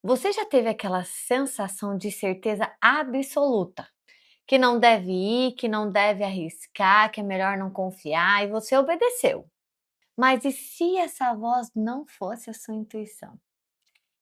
Você já teve aquela sensação de certeza absoluta, que não deve ir, que não deve arriscar, que é melhor não confiar e você obedeceu? Mas e se essa voz não fosse a sua intuição?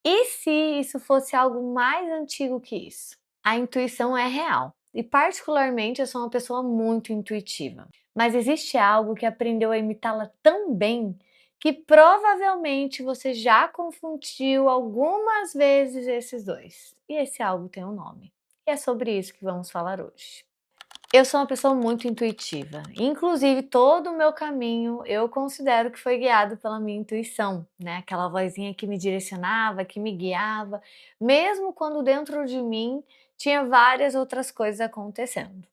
E se isso fosse algo mais antigo que isso? A intuição é real e, particularmente, eu sou uma pessoa muito intuitiva. Mas existe algo que aprendeu a imitá-la tão bem que provavelmente você já confundiu algumas vezes esses dois. E esse algo tem um nome. E é sobre isso que vamos falar hoje. Eu sou uma pessoa muito intuitiva. Inclusive, todo o meu caminho eu considero que foi guiado pela minha intuição, né? Aquela vozinha que me direcionava, que me guiava, mesmo quando dentro de mim tinha várias outras coisas acontecendo.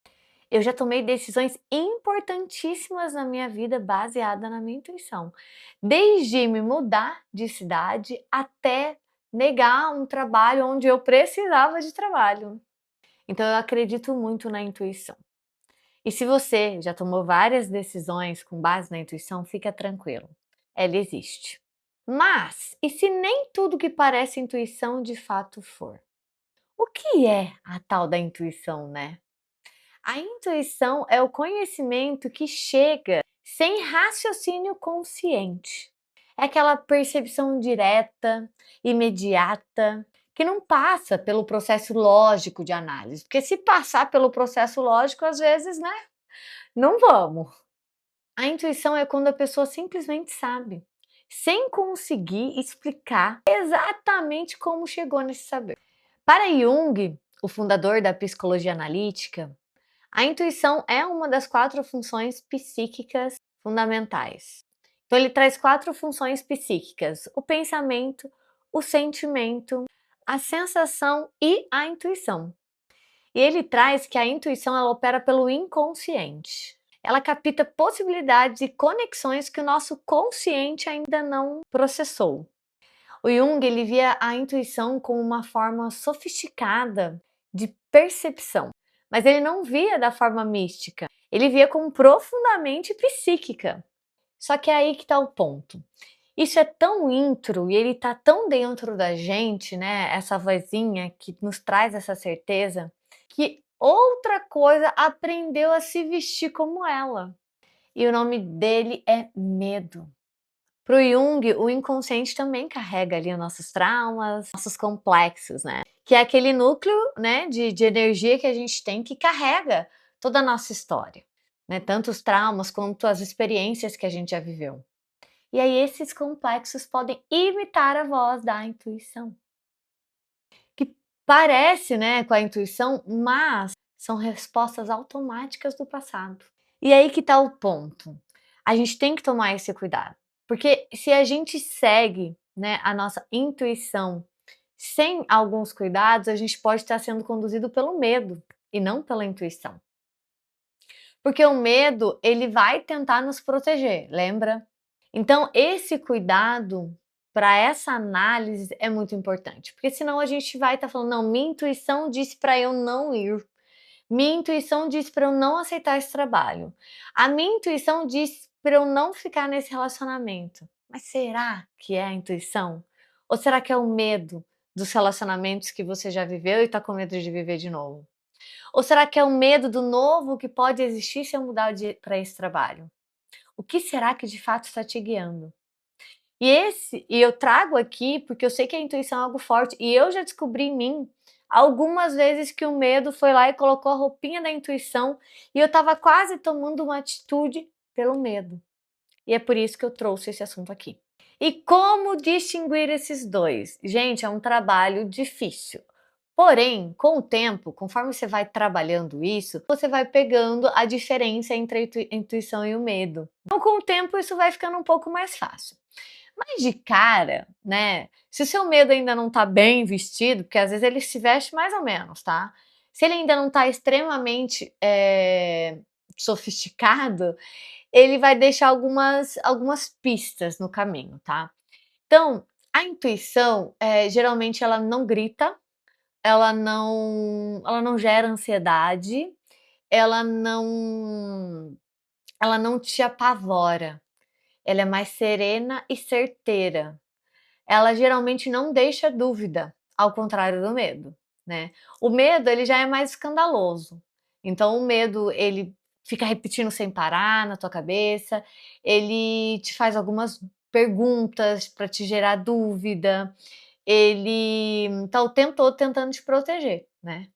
Eu já tomei decisões importantíssimas na minha vida baseada na minha intuição, desde me mudar de cidade até negar um trabalho onde eu precisava de trabalho. Então eu acredito muito na intuição. E se você já tomou várias decisões com base na intuição, fica tranquilo, ela existe. Mas, e se nem tudo que parece intuição de fato for? O que é a tal da intuição, né? A intuição é o conhecimento que chega sem raciocínio consciente. É aquela percepção direta, imediata, que não passa pelo processo lógico de análise. Porque se passar pelo processo lógico, às vezes, né? Não vamos. A intuição é quando a pessoa simplesmente sabe, sem conseguir explicar exatamente como chegou nesse saber. Para Jung, o fundador da psicologia analítica, a intuição é uma das 4 funções psíquicas fundamentais. Então ele traz 4 funções psíquicas: o pensamento, o sentimento, a sensação e a intuição. E ele traz que a intuição ela opera pelo inconsciente. Ela capta possibilidades e conexões que o nosso consciente ainda não processou. O Jung ele via a intuição como uma forma sofisticada de percepção, mas ele não via da forma mística, ele via como profundamente psíquica. Só que é aí que está o ponto. Isso é tão intro e ele está tão dentro da gente, né? Essa vozinha que nos traz essa certeza, que outra coisa aprendeu a se vestir como ela. E o nome dele é medo. Para o Jung, o inconsciente também carrega ali os nossos traumas, nossos complexos, né? Que é aquele núcleo, né, de energia que a gente tem que carrega toda a nossa história, né? Tanto os traumas quanto as experiências que a gente já viveu. E aí esses complexos podem imitar a voz da intuição, que parece, né, com a intuição, mas são respostas automáticas do passado. E aí que está o ponto. A gente tem que tomar esse cuidado, porque se a gente segue, né, a nossa intuição sem alguns cuidados, a gente pode estar sendo conduzido pelo medo e não pela intuição. Porque o medo, ele vai tentar nos proteger, lembra? Então, esse cuidado para essa análise é muito importante, porque senão a gente vai estar falando, não, minha intuição disse para eu não ir. Minha intuição disse para eu não aceitar esse trabalho. A minha intuição disse para eu não ficar nesse relacionamento. Mas será que é a intuição? Ou será que é o medo dos relacionamentos que você já viveu e está com medo de viver de novo? Ou será que é o medo do novo que pode existir se eu mudar para esse trabalho? O que será que de fato está te guiando? E eu trago aqui porque eu sei que a intuição é algo forte e eu já descobri em mim algumas vezes que o medo foi lá e colocou a roupinha da intuição e eu estava quase tomando uma atitude pelo medo. E é por isso que eu trouxe esse assunto aqui. E como distinguir esses dois? Gente, é um trabalho difícil. Porém, com o tempo, conforme você vai trabalhando isso, você vai pegando a diferença entre a intuição e o medo. Então, com o tempo, isso vai ficando um pouco mais fácil. Mas de cara, né, se o seu medo ainda não tá bem vestido, porque às vezes ele se veste mais ou menos, tá? Se ele ainda não tá extremamente sofisticado, ele vai deixar algumas pistas no caminho, tá? Então, a intuição, geralmente ela não grita, ela não gera ansiedade, ela não ela não te apavora, ela é mais serena e certeira. Ela geralmente não deixa dúvida, ao contrário do medo, né. O medo, ele já é mais escandaloso, então o medo, ele fica repetindo sem parar na tua cabeça, ele te faz algumas perguntas para te gerar dúvida, ele tá o tempo todo tentando te proteger, né.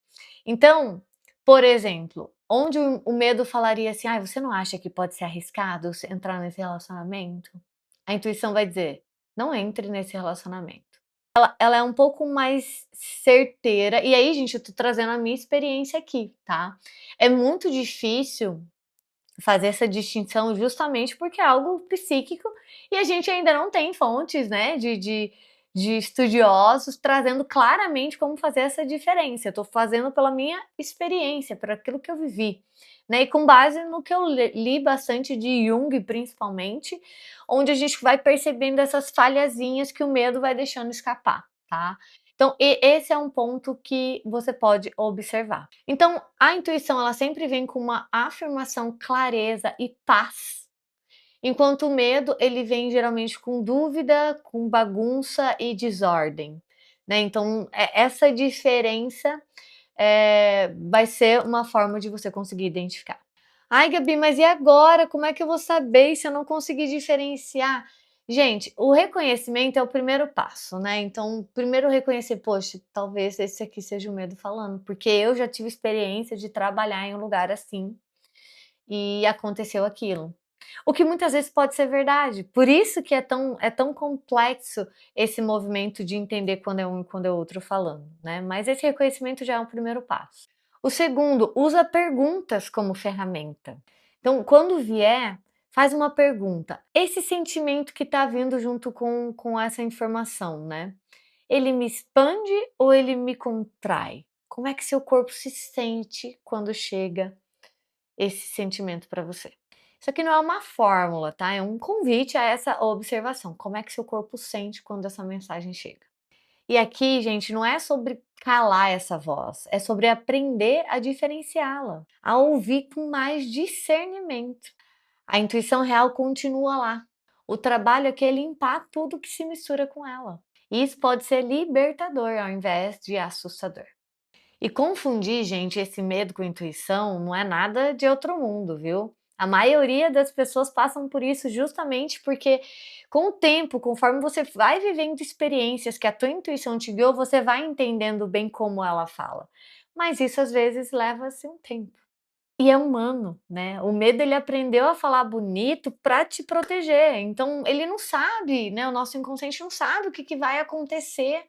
Então, por exemplo, onde o medo falaria assim: "Ai, você não acha que pode ser arriscado você entrar nesse relacionamento?" A intuição vai dizer: "Não entre nesse relacionamento". Ela é um pouco mais certeira e aí, gente, eu tô trazendo a minha experiência aqui, tá. É muito difícil fazer essa distinção justamente porque é algo psíquico e a gente ainda não tem fontes, né, de estudiosos trazendo claramente como fazer essa diferença. Eu tô fazendo pela minha experiência, por aquilo que eu vivi, né, e com base no que eu li bastante de Jung, principalmente, onde a gente vai percebendo essas falhazinhas que o medo vai deixando escapar, tá. Então esse é um ponto que você pode observar. Então, a intuição ela sempre vem com uma afirmação, clareza e paz, enquanto o medo ele vem geralmente com dúvida, com bagunça e desordem, né. Então, essa diferença, vai ser uma forma de você conseguir identificar. "Ai, Gabi, mas e agora? Como é que eu vou saber se eu não conseguir diferenciar?" Gente, o reconhecimento é o primeiro passo, né, então primeiro reconhecer: "Poxa, talvez esse aqui seja o medo falando", porque eu já tive experiência de trabalhar em um lugar assim, e aconteceu aquilo. O que muitas vezes pode ser verdade, por isso que é tão complexo esse movimento de entender quando é um e quando é outro falando, né, mas esse reconhecimento já é um primeiro passo. O segundo, usa perguntas como ferramenta. Então, quando vier, faz uma pergunta: "Esse sentimento que está vindo junto com essa informação, né, ele me expande ou ele me contrai? Como é que seu corpo se sente quando chega esse sentimento para você?" Isso aqui não é uma fórmula, tá, é um convite a essa observação, como é que seu corpo sente quando essa mensagem chega. E aqui, gente, não é sobre calar essa voz, é sobre aprender a diferenciá-la, a ouvir com mais discernimento. A intuição real continua lá. O trabalho aqui é limpar tudo que se mistura com ela. E isso pode ser libertador ao invés de assustador. E confundir, gente, esse medo com intuição não é nada de outro mundo, viu? A maioria das pessoas passam por isso justamente porque, com o tempo, conforme você vai vivendo experiências que a tua intuição te guiou, você vai entendendo bem como ela fala. Mas isso às vezes leva-se um tempo. E é humano, né? O medo ele aprendeu a falar bonito para te proteger. Então ele não sabe, né? O nosso inconsciente não sabe o que vai acontecer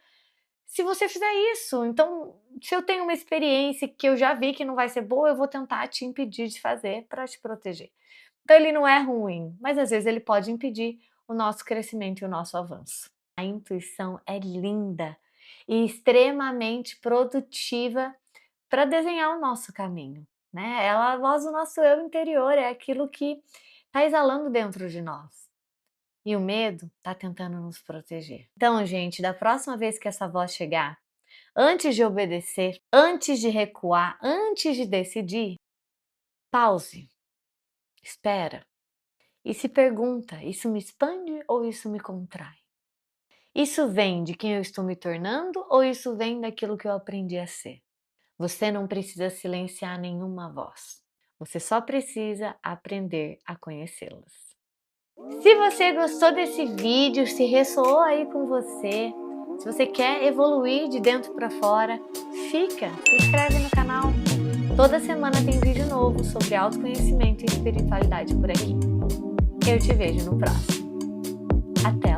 se você fizer isso. Então, se eu tenho uma experiência que eu já vi que não vai ser boa, eu vou tentar te impedir de fazer para te proteger. Então ele não é ruim, mas às vezes ele pode impedir o nosso crescimento e o nosso avanço. A intuição é linda e extremamente produtiva para desenhar o nosso caminho, né? Ela é a voz do nosso eu interior, é aquilo que está exalando dentro de nós. E o medo está tentando nos proteger. Então, gente, da próxima vez que essa voz chegar, antes de obedecer, antes de recuar, antes de decidir, pause, espera e se pergunta: isso me expande ou isso me contrai? Isso vem de quem eu estou me tornando ou isso vem daquilo que eu aprendi a ser? Você não precisa silenciar nenhuma voz. Você só precisa aprender a conhecê-las. Se você gostou desse vídeo, se ressoou aí com você, se você quer evoluir de dentro para fora, se inscreve no canal. Toda semana tem vídeo novo sobre autoconhecimento e espiritualidade por aqui. Eu te vejo no próximo. Até lá!